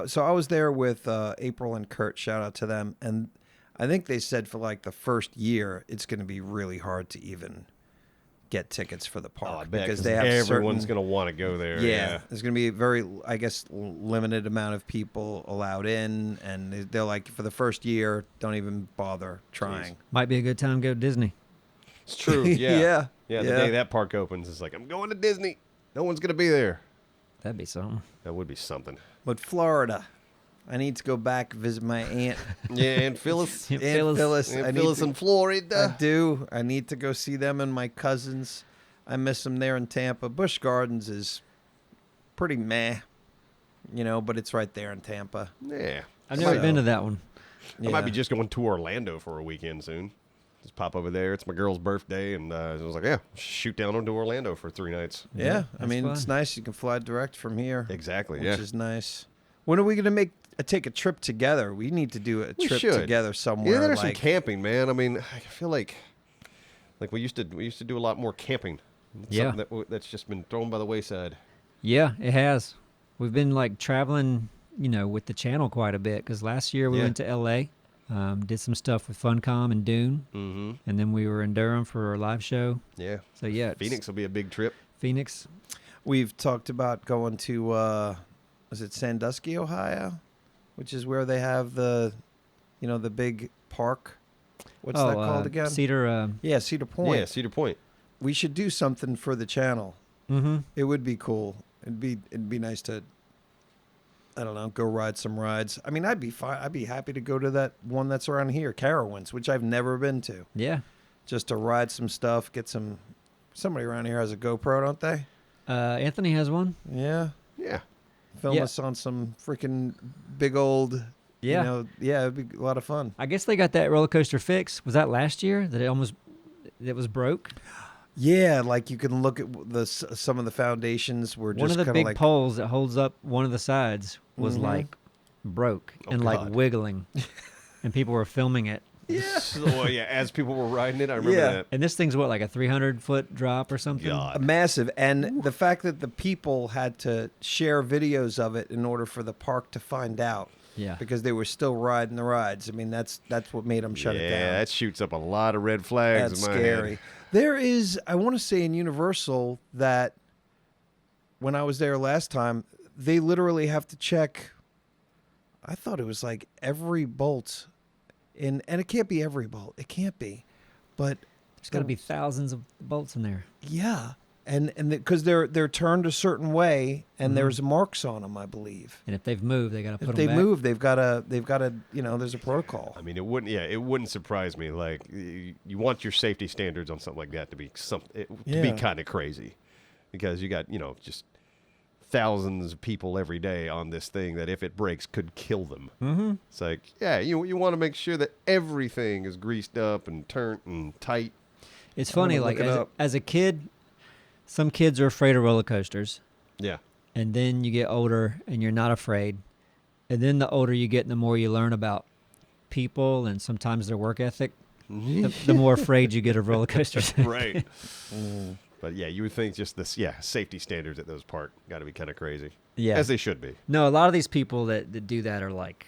So I was there with April and Kurt. Shout out to them. And I think they said for like the first year, it's going to be really hard to even get tickets for the park Oh, I bet because they have everyone's certain, gonna want to go there. Yeah, there's going to be a very, I guess, limited amount of people allowed in, and they're like, for the first year, don't even bother trying. Might be a good time to go to Disney. It's true. Yeah. Yeah. Yeah. The day that park opens, it's like, I'm going to Disney. No one's gonna be there. That'd be something. That would be something. But Florida, I need to go back visit my aunt. Yeah, and Phyllis. Aunt Aunt Phyllis. And I need Phyllis to- in Florida. I do. I need to go see them and my cousins. I miss them there in Tampa. Busch Gardens is pretty meh, but it's right there in Tampa. Yeah. I've never So- been to that one. I might be just going to Orlando for a weekend soon. Just pop over there. It's my girl's birthday, and I was like, yeah, shoot down into Orlando for 3 nights. Yeah, I that's mean, it's fun. nice. You can fly direct from here, Exactly. which Yeah. is nice. When are we going to take a trip together? We need to do a We trip should. together somewhere. Yeah, there's like, some camping, man. I mean, I feel like we used to do a lot more camping. It's Yeah. something that's just been thrown by the wayside. Yeah, it has. We've been like traveling, with the channel quite a bit because last year we Yeah. went to LA, did some stuff with Funcom and Dune, Mm-hmm. and then we were in Durham for our live show. Yeah. So yeah, it's Phoenix will be a big trip. Phoenix. We've talked about going to, is it Sandusky, Ohio, which is where they have the big park. What's that called again? Cedar. Yeah, Cedar Point. Yeah, Cedar Point. We should do something for the channel. Mm-hmm. It would be cool. It'd be nice to, I don't know, go ride some rides. I mean, I'd be fine. I'd be happy to go to that one that's around here, Carowinds, which I've never been to. Yeah. Just to ride some stuff, get some. Somebody around here has a GoPro, don't they? Anthony has one. Yeah. Yeah. Film Yeah. us on some freaking big old. Yeah. It'd be a lot of fun. I guess they got that roller coaster fixed. Was that last year that it was broke? Yeah, like you can look at some of the foundations were just One of the kind big like poles that holds up one of the sides was like broke and like God. wiggling, and people were filming it. Oh yeah, as people were riding it, I remember Yeah. that. And this thing's what, like a 300-foot drop or something? God. massive. And the fact that the people had to share videos of it in order for the park to find out. Yeah. Because they were still riding the rides. I mean, that's what made them shut it down. Yeah, that shoots up a lot of red flags. That's in my scary. head. There is, I want to say in Universal that when I was there last time, they literally have to check. I thought it was like every bolt and it can't be every bolt. It can't be. But There's got to be thousands of bolts in there. yeah. And because they're turned a certain way and there's marks on them, I believe. And if they've moved, they got to put If them they back. move, they've got to, there's a protocol. I mean, it wouldn't surprise me. Like, you want your safety standards on something like that to be to be kind of crazy, because you got just thousands of people every day on this thing that if it breaks could kill them. Mm-hmm. It's like, yeah, you want to make sure that everything is greased up and turned and tight. It's funny, gonna like look it up. as a kid, some kids are afraid of roller coasters, Yeah. and then you get older and you're not afraid, and then the older you get, the more you learn about people and sometimes their work ethic. The more afraid you get of roller coasters. Right. But yeah, you would think just this, safety standards at those parks got to be kind of crazy. Yeah. As they should be. No, a lot of these people that do that are like,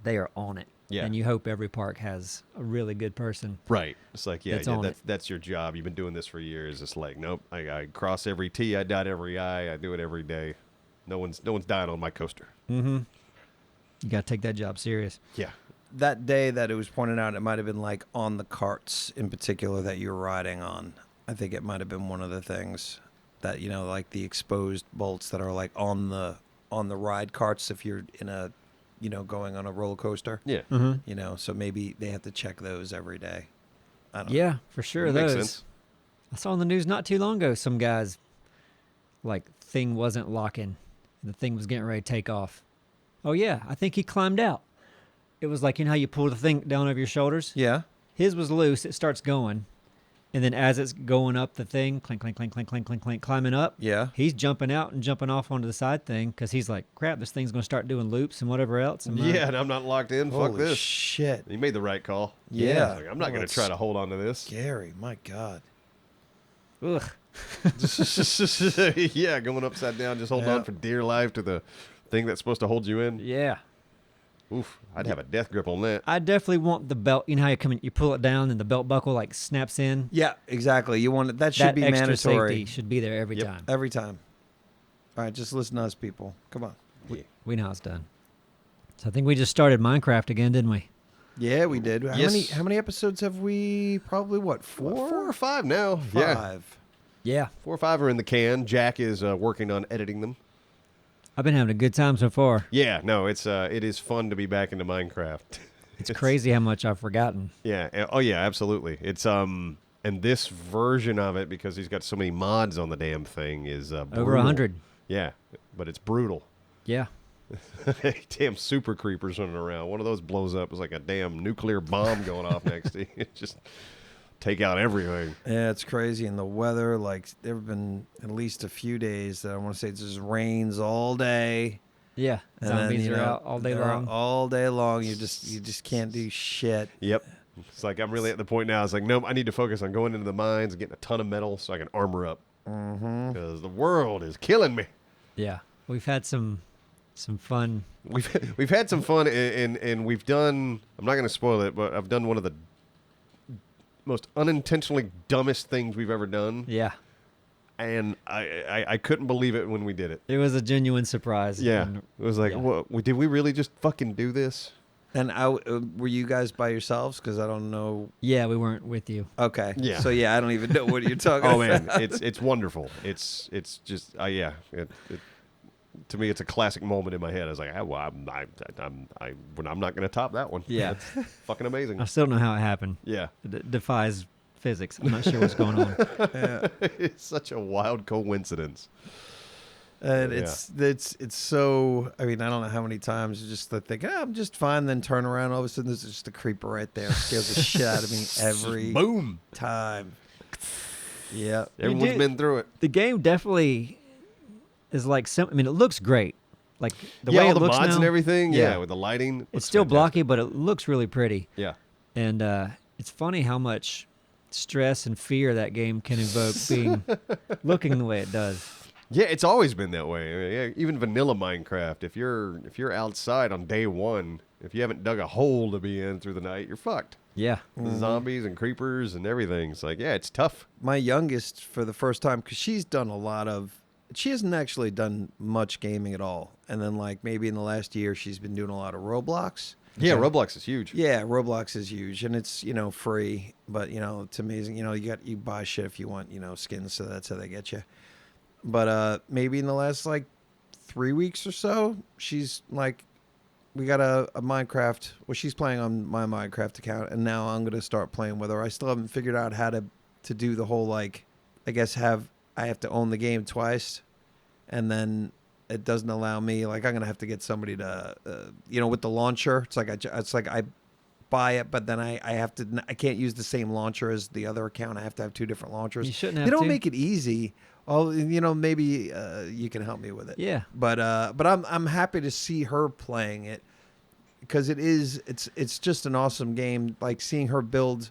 they are on it. Yeah. And you hope every park has a really good person. Right. It's like, That's on it. that's your job. You've been doing this for years. It's like, nope, I cross every T, I dot every I do it every day. No one's dying on my coaster. Mm-hmm. You got to take that job serious. Yeah. That day that it was pointed out, it might have been like on the carts in particular that you were riding on. I think it might have been one of the things that, like the exposed bolts that are like on the ride carts if you're in a, going on a roller coaster. Yeah. Mm-hmm. So maybe they have to check those every day. I don't know. Yeah, for sure. Makes Those. sense. I saw on the news not too long ago some guys, like, thing wasn't locking. The thing was getting ready to take off. Oh, yeah, I think he climbed out. It was like, how you pull the thing down over your shoulders? Yeah. His was loose. It starts going. And then as it's going up the thing, clink, clink, clink, clink, clink, clink, clink, climbing up, Yeah. he's jumping out and jumping off onto the side thing because he's like, crap, this thing's going to start doing loops and whatever else. And Yeah, and I'm not locked in. Fuck Holy this. shit. You made the right call. Yeah. Like, I'm not Oh, going that's to try to hold on to this. Scary. My God. Ugh. Yeah, going upside down, just holding Yeah. on for dear life to the thing that's supposed to hold you in. Yeah. Oof, I'd have a death grip on that. I definitely want the belt. You know how you pull it down and the belt buckle like snaps in? Yeah, exactly. You want it. That should That be extra mandatory safety should be there every Yep. time. every time. All right, just listen to us, people. Come on. We know how it's done. So I think we just started Minecraft again, didn't we? Yeah, we did. Yes. How many episodes have we? Probably what? Four? 4 or 5 now. Yeah, Five. Yeah. 4 or 5 are in the can. Jack is working on editing them. I've been having a good time so far. Yeah, no, it is fun to be back into Minecraft. It's crazy how much I've forgotten. Yeah. Oh yeah, absolutely. It's and this version of it, because he's got so many mods on the damn thing, is brutal. Over 100. Yeah, but it's brutal. Yeah. Damn super creepers running around. One of those blows up. It's like a damn nuclear bomb going off next to you. It just take out everything. Yeah, it's crazy. And the weather, like, there have been at least a few days that I want to say it just rains all day. Yeah. And Zombies then, are out all day they're out long. all day long. You just can't do shit. Yep. It's like I'm really at the point now. It's like, nope, I need to focus on going into the mines and getting a ton of metal so I can armor up. Because the world is killing me. Yeah. We've had some fun. We've had some fun, and we've done. I'm not going to spoil it, but I've done one of the most unintentionally dumbest things we've ever done, Yeah. and I couldn't believe it when we did it. It was a genuine surprise. Yeah, And it was like, yeah. what, did we really just fucking do this? And were you guys by yourselves? Because I don't know. Yeah, we weren't with you. Okay. Yeah. So yeah, I don't even know what you're talking Oh about. man, it's wonderful. It's just yeah. To me, it's a classic moment in my head. I was like, I'm not going to top that one. Yeah. That's fucking amazing. I still don't know how it happened. Yeah, It defies physics. I'm not sure what's going on. it's such a wild coincidence. And Yeah. it's so. I mean, I don't know how many times you just think, I'm just fine. Then turn around, all of a sudden there's just a creeper right there. Scares the shit out of me every Boom. time. Yeah. Everyone's been through it. The game definitely is like I mean, it looks great. Like the Yeah, way all it the looks mods now, and everything. Yeah, with the lighting. it's looks still fantastic. blocky, but it looks really pretty. Yeah. And it's funny how much stress and fear that game can evoke being looking the way it does. Yeah, it's always been that way. I mean, yeah, even vanilla Minecraft. If you're outside on day one, if you haven't dug a hole to be in through the night, you're fucked. Yeah. The zombies and creepers and everything. It's like, yeah, it's tough. My youngest, for the first time, because she's done a lot of, she hasn't actually done much gaming at all. And then, like, maybe in the last year, she's been doing a lot of Roblox. Yeah, Roblox is huge. Yeah, Roblox is huge, and it's, free, but, it's amazing. You buy shit if you want, skins, so that's how they get you. But maybe in the last, 3 weeks or so, she's, we got a Minecraft. Well, she's playing on my Minecraft account, and now I'm going to start playing with her. I still haven't figured out how to do the whole, I guess I have to own the game twice, and then it doesn't allow me. I'm going to have to get somebody to, with the launcher. It's like I buy it, but then I have to. I can't use the same launcher as the other account. I have to have two different launchers. You shouldn't have They don't to. make it easy. Oh, maybe you can help me with it. Yeah. But I'm happy to see her playing it, because it's just an awesome game. Like seeing her build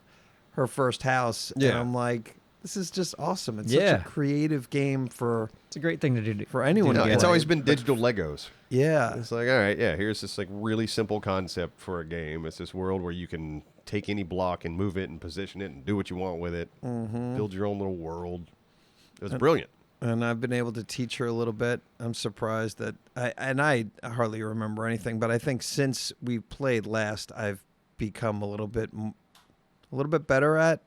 her first house, and I'm like, this is just awesome. It's such a creative game for. It's a great thing to do. For anyone to It's play. always been digital Legos. Yeah. It's like, all right, yeah, here's this really simple concept for a game. It's this world where you can take any block and move it and position it and do what you want with it. Build your own little world. It was brilliant. And I've been able to teach her a little bit. I'm surprised that I hardly remember anything, but I think since we played last, I've become a little bit better at,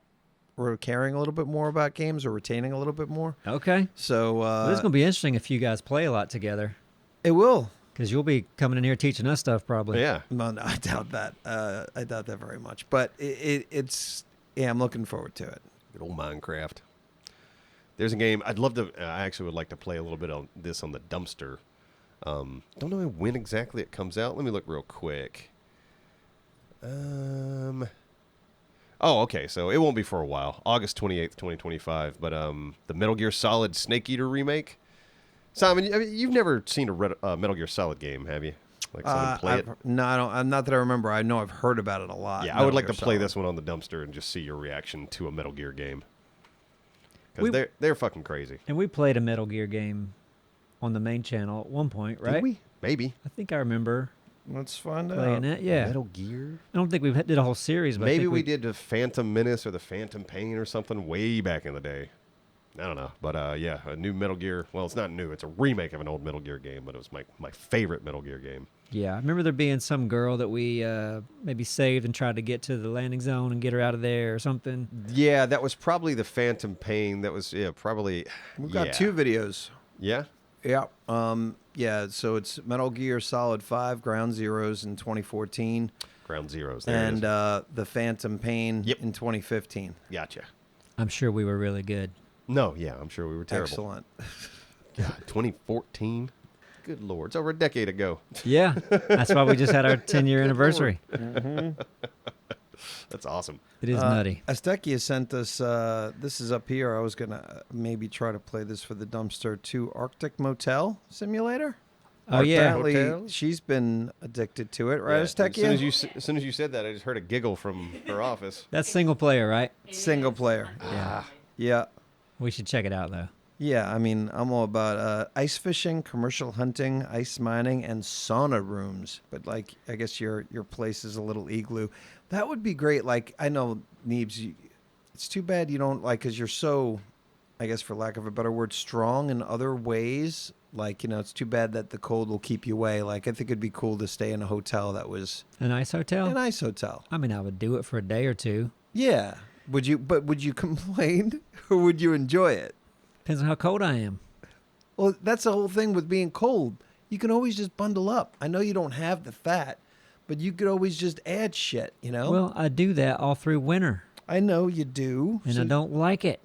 or caring a little bit more about games, or retaining a little bit more. Okay. So Well, this is going to be interesting if you guys play a lot together, it will. because you'll be coming in here teaching us stuff probably. Yeah. No, I doubt that. I doubt that very much. But it's I'm looking forward to it. Good old Minecraft. There's a game I'd love to. I actually would like to play a little bit on this on the dumpster. Don't know when exactly it comes out. Let me look real quick. Oh, okay. So it won't be for a while. August 28th, 2025. But the Metal Gear Solid Snake Eater remake. Simon, you've never seen a Metal Gear Solid game, have you? Like someone play it? No, I don't. Not that I remember. I know I've heard about it a lot. Yeah, I would like Metal to Gear play Solid. this one on the dumpster and just see your reaction to a Metal Gear game. Because they're fucking crazy. And we played a Metal Gear game on the main channel at one point, right? Did we? Maybe. I think I remember Let's find playing out. it. Yeah. Metal Gear? I don't think we did a whole series, but I Maybe think we did the Phantom Menace or the Phantom Pain or something way back in the day. I don't know. But yeah, a new Metal Gear. Well, it's not new. It's a remake of an old Metal Gear game, but it was my favorite Metal Gear game. Yeah, I remember there being some girl that we maybe saved and tried to get to the landing zone and get her out of there or something. Yeah, that was probably the Phantom Pain. That was, probably. We've got two videos. Yeah? Yeah. Yeah. So it's Metal Gear Solid 5 Ground Zeroes in 2014, Ground Zeroes. There and it is. the Phantom Pain in 2015. Gotcha. I'm sure we were really good. No, yeah, I'm sure we were terrible. Excellent. God, 2014? Good Lord. It's over a decade ago. Yeah, that's why we just had our 10-year anniversary. That's awesome. It is nutty. Astekia sent us, this is up here. I was going to maybe try to play this for the dumpster too. Arctic Motel Simulator. Oh, yeah. Apparently, Hotel? she's been addicted to it, right, Yeah, Astekia? as soon as you said that, I just heard a giggle from her office. That's single player, right? Single player. Yeah. Yeah. We should check it out, though. Yeah, I mean, I'm all about ice fishing, commercial hunting, ice mining, and sauna rooms. But, like, I guess your place is a little igloo. That would be great. Like, I know, Neebs, it's too bad you don't, like, because you're so, I guess for lack of a better word, strong in other ways. Like, it's too bad that the cold will keep you away. Like, I think it'd be cool to stay in a hotel that was A nice hotel? an ice hotel. I mean, I would do it for a day or two. Yeah. Would you complain or would you enjoy it? Depends on how cold I am. Well, that's the whole thing with being cold. You can always just bundle up. I know you don't have the fat, but you could always just add shit, Well, I do that all through winter, I know you do. and So I don't like it.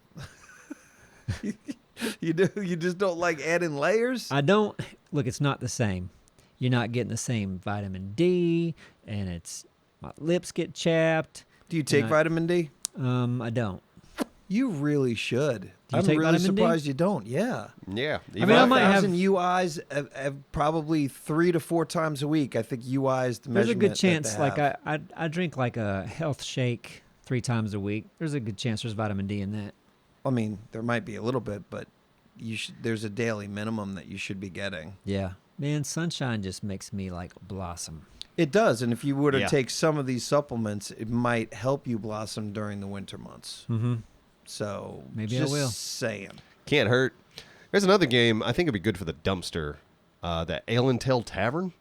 you do. You just don't like adding layers? I don't. Look, it's not the same. You're not getting the same vitamin D, and my lips get chapped. Do you take I- vitamin D? I don't. You really should. Do you I'm take really vitamin D? surprised you don't. Yeah. Yeah. I mean, I might have- 5,000 UIs have probably 3 to 4 times a week. I think UIs the There's a measurement good that chance. they Like have. I drink like a health shake 3 times a week. There's a good chance there's vitamin D in that. I mean, there might be a little bit, but there's a daily minimum that you should be getting. Yeah, man, sunshine just makes me like blossom. It does, and if you were to Yeah. take some of these supplements, it might help you blossom during the winter months. Mm-hmm. So Maybe I just will. saying. Can't hurt. There's another game I think it'd be good for the dumpster. That Ale and Tail Tavern.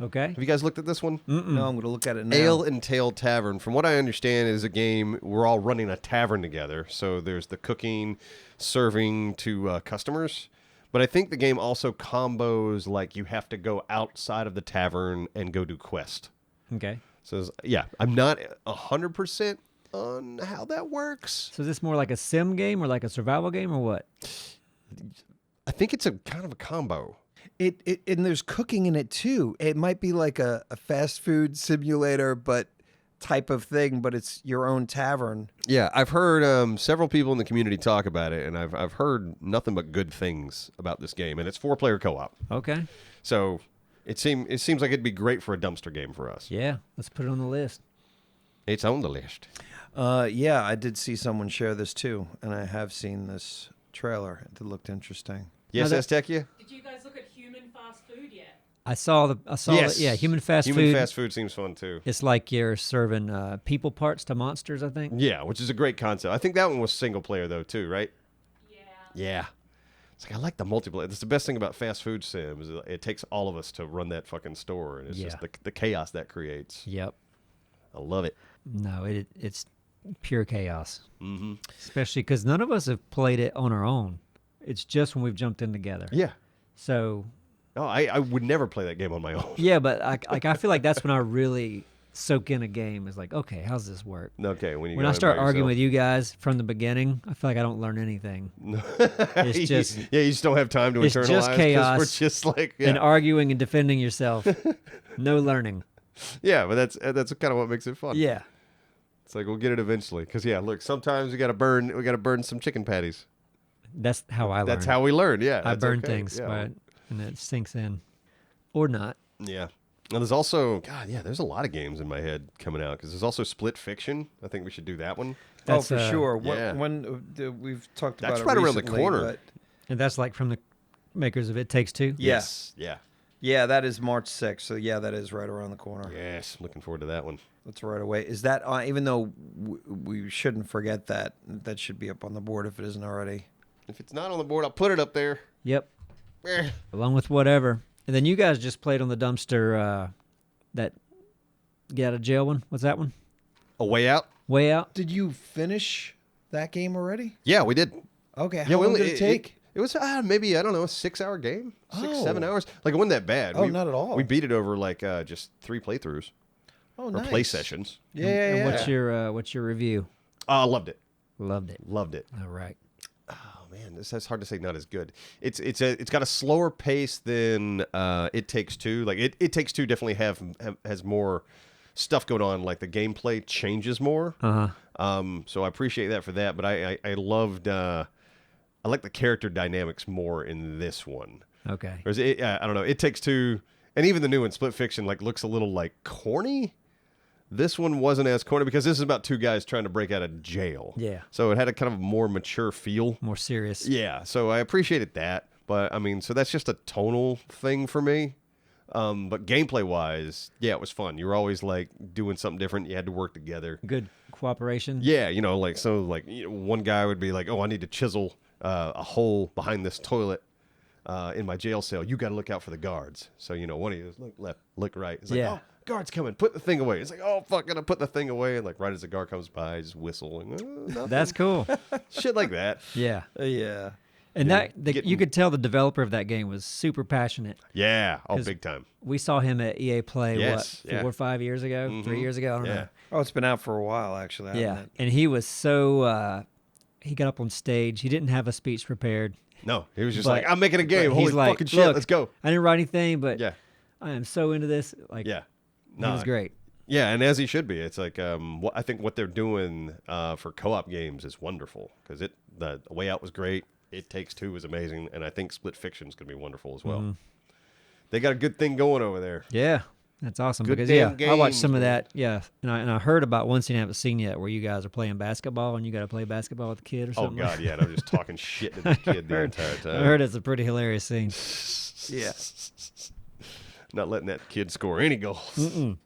Okay. Have you guys looked at this one? No, I'm going to look at it now. Ale and Tail Tavern. From what I understand, is a game we're all running a tavern together. So there's the cooking, serving to customers. But I think the game also combos like you have to go outside of the tavern and go do quest. Okay. So yeah, I'm not 100% on how that works. So is this more like a sim game or like a survival game or what? I think it's a kind of a combo. It and there's cooking in it too. It might be like a fast food simulator, but type of thing, but it's your own tavern. Yeah, I've heard several people in the community talk about it, and I've heard nothing but good things about this game. And it's 4-player co-op, Okay. so it seems like it'd be great for a dumpster game for us. Yeah. Let's put it on the list. It's on the list. Yeah, I did see someone share this too, and I have seen this trailer. It looked interesting. Yes, that- Aztecia? Did you guys look at human fast food yet? I saw the Yes. yeah, human fast Human food. fast food seems fun too. It's like you're serving people parts to monsters, I think. Yeah, which is a great concept. I think that one was single player though too, right? Yeah. Yeah. It's like I like the multiplayer. That's the best thing about fast food sims. Is it takes all of us to run that fucking store, and it's Yeah. just the chaos that creates. Yep. I love it. No, it's pure chaos. Mm-hmm. Especially because none of us have played it on our own. It's just when we've jumped in together. Yeah. So No, I would never play that game on my own. yeah, but I feel like that's when I really soak in a game. Is like, okay, how's this work? Okay, when When I start arguing with you guys from the beginning, I feel like I don't learn anything. It's just yeah, you just don't have time to it's internalize. just 'cause chaos We're just like and arguing and defending yourself. No learning. yeah, but that's kind of what makes it fun. Yeah. It's like we'll get it eventually. Because yeah, look, sometimes we got to burn some chicken patties. That's how I learn. That's how we learn. Yeah, I that's burn okay. things, Yeah. but and it sinks in, or not. Yeah. And there's also, God, yeah, there's a lot of games in my head coming out because there's also Split Fiction. I think we should do that one. That's, for sure. yeah. We've talked about That's it right around the recently, corner. but And that's like from the makers of It Takes Two. Yes. Yeah. yeah, that is March 6th. So yeah, that is right around the corner. Yes. I'm looking forward to that one. That's right away. Is that even though we shouldn't forget that should be up on the board if it isn't already. If it's not on the board, I'll put it up there. Yep. Eh. Along with whatever. And then you guys just played on the dumpster that get out of jail one. What's that one? A Way Out? Way Out? Did you finish that game already? Yeah, we did. Okay. How long did it take? It was maybe, I don't know, a 6-hour game? 6-7 hours? Like, it wasn't that bad. Oh, not at all. We beat it over, like, just 3 playthroughs. Oh, Or nice. play sessions. Yeah, And yeah. what's your review? I loved it. Loved it. Loved it. All right. Oh man, that's hard to say. Not as good. It's got a slower pace than It Takes Two. Like It Takes Two definitely has more stuff going on. Like the gameplay changes more. So I appreciate that for that. But I loved I like the character dynamics more in this one. Okay. Whereas I don't know. It Takes Two, and even the new one, Split Fiction, like looks a little like corny. This one wasn't as corny because this is about 2 guys trying to break out of jail. Yeah. So it had a kind of more mature feel. More serious. Yeah, so I appreciated that. But, I mean, so that's just a tonal thing for me. But gameplay-wise, yeah, it was fun. You were always, like, doing something different. You had to work together. Good cooperation. Yeah, one guy would be like, oh, I need to chisel a hole behind this toilet in my jail cell. You got to look out for the guards. So, one of you is look left, look right. It's like, Yeah. oh, guard's coming. Put the thing away. It's like, oh, fuck, gonna put the thing away. And, like, right as the guard comes by, I just whistle. And, nothing. That's cool. Shit like that. Yeah. Yeah. And getting- you could tell the developer of that game was super passionate. Yeah. Oh, 'Cause big time. We saw him at EA Play, Yes, 4 yeah. or 5 years ago? 3 years ago? I don't Yeah. know. Oh, it's been out for a while, actually. Yeah. hasn't it? And he was so, he got up on stage. He didn't have a speech prepared. No, he was just But- like, I'm making a game. but Holy he's like, fucking shit, "Look, let's go. I didn't write anything, but Yeah. I am so into this. Like, Yeah. he was great. Yeah, and as he should be. It's like I think what they're doing for co-op games is wonderful because the Way Out was great. It Takes Two was amazing, and I think Split Fiction is going to be wonderful as well. They got a good thing going over there. Yeah, that's awesome. Good because damn I watched games, some of man. that. Yeah, and I heard about one scene I haven't seen yet where you guys are playing basketball and you got to play basketball with a kid or Oh something. God, yeah, and I'm just talking shit to this kid the entire time. I heard it's a pretty hilarious scene. Yeah. Not letting that kid score any goals.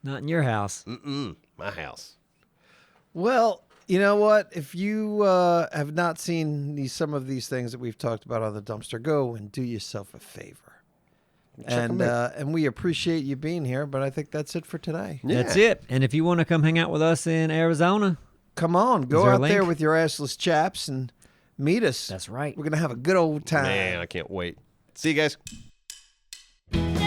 Not in your house. My house. Well, you know what? If you have not seen some of these things that we've talked about on the dumpster, go and do yourself a favor. And we appreciate you being here, but I think that's it for today. Yeah. That's it. And if you want to come hang out with us in Arizona, Come on, go there a out there link? with your assless chaps and meet us. that's right. We're going to have a good old time. Man, I can't wait. See you guys. Yeah.